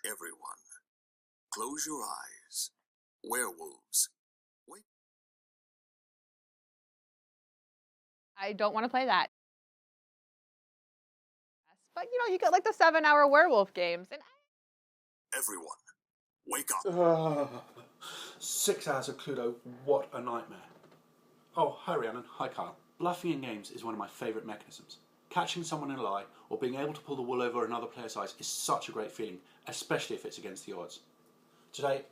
Everyone, close your eyes. Werewolves. Wait. I don't want to play that. But you get like the 7-hour werewolf games, and Everyone, wake up. 6 hours of Cluedo, what a nightmare. Oh, hi Rhiannon, hi Kyle. Bluffing in games is one of my favourite mechanisms. Catching someone in a lie, or being able to pull the wool over another player's eyes is such a great feeling, especially if it's against the odds. Today,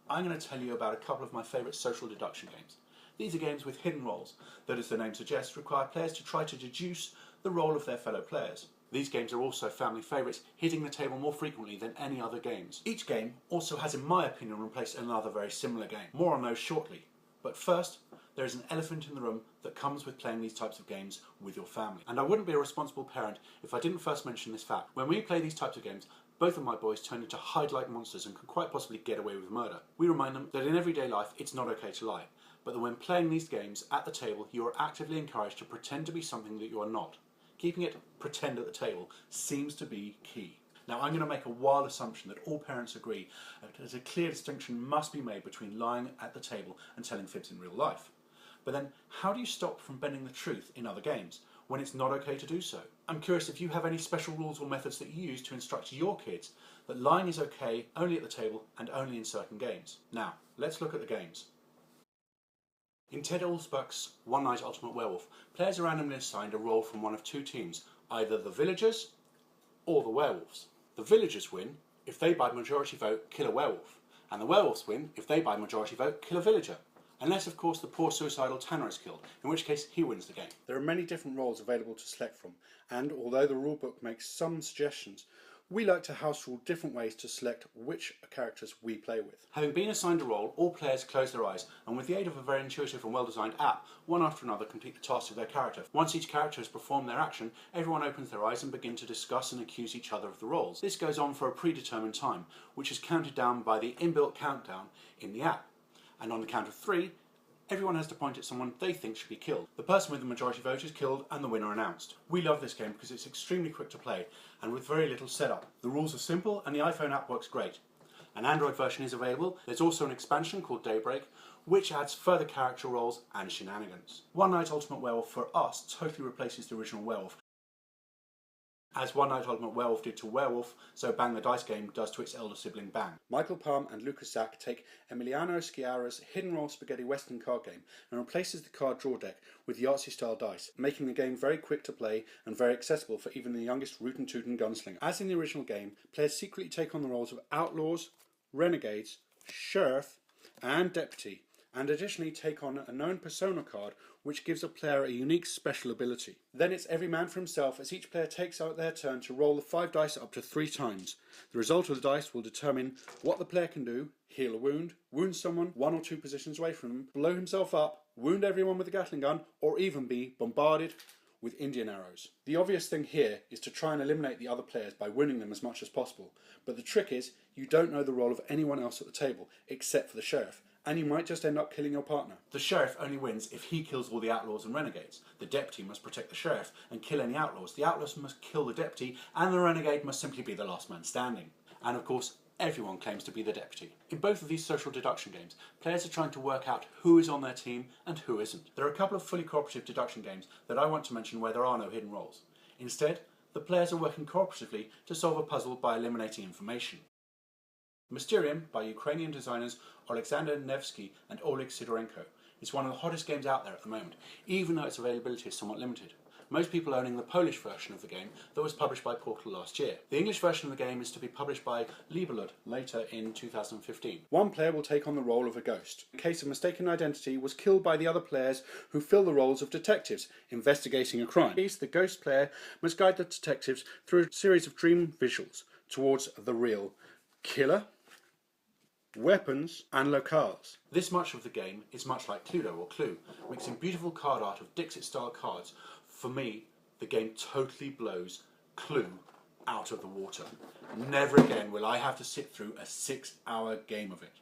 I'm going to tell you about a couple of my favourite social deduction games. These are games with hidden roles that, as the name suggests, require players to try to deduce the role of their fellow players. These games are also family favourites, hitting the table more frequently than any other games. Each game also has, in my opinion, replaced another very similar game. More on those shortly. But first, there is an elephant in the room that comes with playing these types of games with your family. And I wouldn't be a responsible parent if I didn't first mention this fact. When we play these types of games, both of my boys turn into hide-like monsters and can quite possibly get away with murder. We remind them that in everyday life it's not okay to lie, but that when playing these games at the table you are actively encouraged to pretend to be something that you are not. Keeping it pretend at the table seems to be key. Now I'm going to make a wild assumption that all parents agree that a clear distinction must be made between lying at the table and telling fibs in real life. But then how do you stop from bending the truth in other games when it's not okay to do so? I'm curious if you have any special rules or methods that you use to instruct your kids that lying is okay only at the table and only in certain games. Now, let's look at the games. In Ted Alsbach's One Night Ultimate Werewolf, players are randomly assigned a role from one of two teams, either the villagers or the werewolves. The villagers win if they by majority vote kill a werewolf, and the werewolves win if they by majority vote kill a villager. Unless, of course, the poor suicidal Tanner is killed, in which case he wins the game. There are many different roles available to select from, and although the rulebook makes some suggestions, we like to house rule different ways to select which characters we play with. Having been assigned a role, all players close their eyes, and with the aid of a very intuitive and well-designed app, one after another complete the task of their character. Once each character has performed their action, everyone opens their eyes and begin to discuss and accuse each other of the roles. This goes on for a predetermined time, which is counted down by the inbuilt countdown in the app. And on the count of 3, everyone has to point at someone they think should be killed. The person with the majority vote is killed and the winner announced. We love this game because it's extremely quick to play and with very little setup. The rules are simple and the iPhone app works great. An Android version is available. There's also an expansion called Daybreak, which adds further character roles and shenanigans. One Night Ultimate Werewolf for us totally replaces the original Werewolf. As One Night Ultimate Werewolf did to Werewolf, so Bangla Dice game does to its elder sibling Bang. Michael Palm and Lucas Zach take Emiliano Sciarra's hidden role spaghetti western card game and replaces the card draw deck with Yahtzee style dice, making the game very quick to play and very accessible for even the youngest rootin' tootin' gunslinger. As in the original game, players secretly take on the roles of outlaws, renegades, sheriff and deputy, and additionally take on a known persona card which gives a player a unique special ability. Then it's every man for himself as each player takes out their turn to roll the 5 dice up to 3 times. The result of the dice will determine what the player can do: heal a wound, wound someone 1 or 2 positions away from him, blow himself up, wound everyone with a Gatling gun, or even be bombarded with Indian arrows. The obvious thing here is to try and eliminate the other players by winning them as much as possible, but the trick is you don't know the role of anyone else at the table except for the sheriff, and you might just end up killing your partner. The sheriff only wins if he kills all the outlaws and renegades. The deputy must protect the sheriff and kill any outlaws. The outlaws must kill the deputy, and the renegade must simply be the last man standing. And of course, everyone claims to be the deputy. In both of these social deduction games, players are trying to work out who is on their team and who isn't. There are a couple of fully cooperative deduction games that I want to mention where there are no hidden roles. Instead, the players are working cooperatively to solve a puzzle by eliminating information. Mysterium, by Ukrainian designers Alexander Nevsky and Oleg Sidorenko, is one of the hottest games out there at the moment, even though its availability is somewhat limited. Most people owning the Polish version of the game that was published by Portal last year. The English version of the game is to be published by Libelud later in 2015. One player will take on the role of a ghost. In case of mistaken identity, was killed by the other players who fill the roles of detectives investigating a crime. In case, the ghost player must guide the detectives through a series of dream visuals towards the real killer, weapons and locales. This much of the game is much like Cluedo or Clue, mixing beautiful card art of Dixit-style cards. For me, the game totally blows Clue out of the water. Never again will I have to sit through a 6-hour game of it.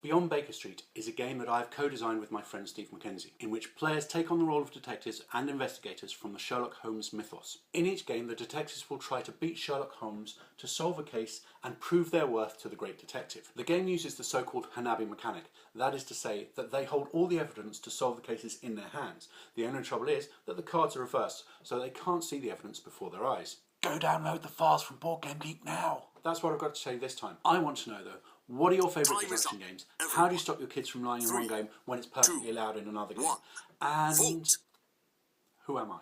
Beyond Baker Street is a game that I have co-designed with my friend Steve McKenzie, in which players take on the role of detectives and investigators from the Sherlock Holmes mythos. In each game, the detectives will try to beat Sherlock Holmes to solve a case and prove their worth to the great detective. The game uses the so-called Hanabi mechanic, that is to say that they hold all the evidence to solve the cases in their hands. The only trouble is that the cards are reversed, so they can't see the evidence before their eyes. Go download the files from Board Game Geek now. That's what I've got to say this time. I want to know though, what are your favourite deduction games? How do you stop your kids from lying in one game when it's perfectly allowed in another game? And who am I?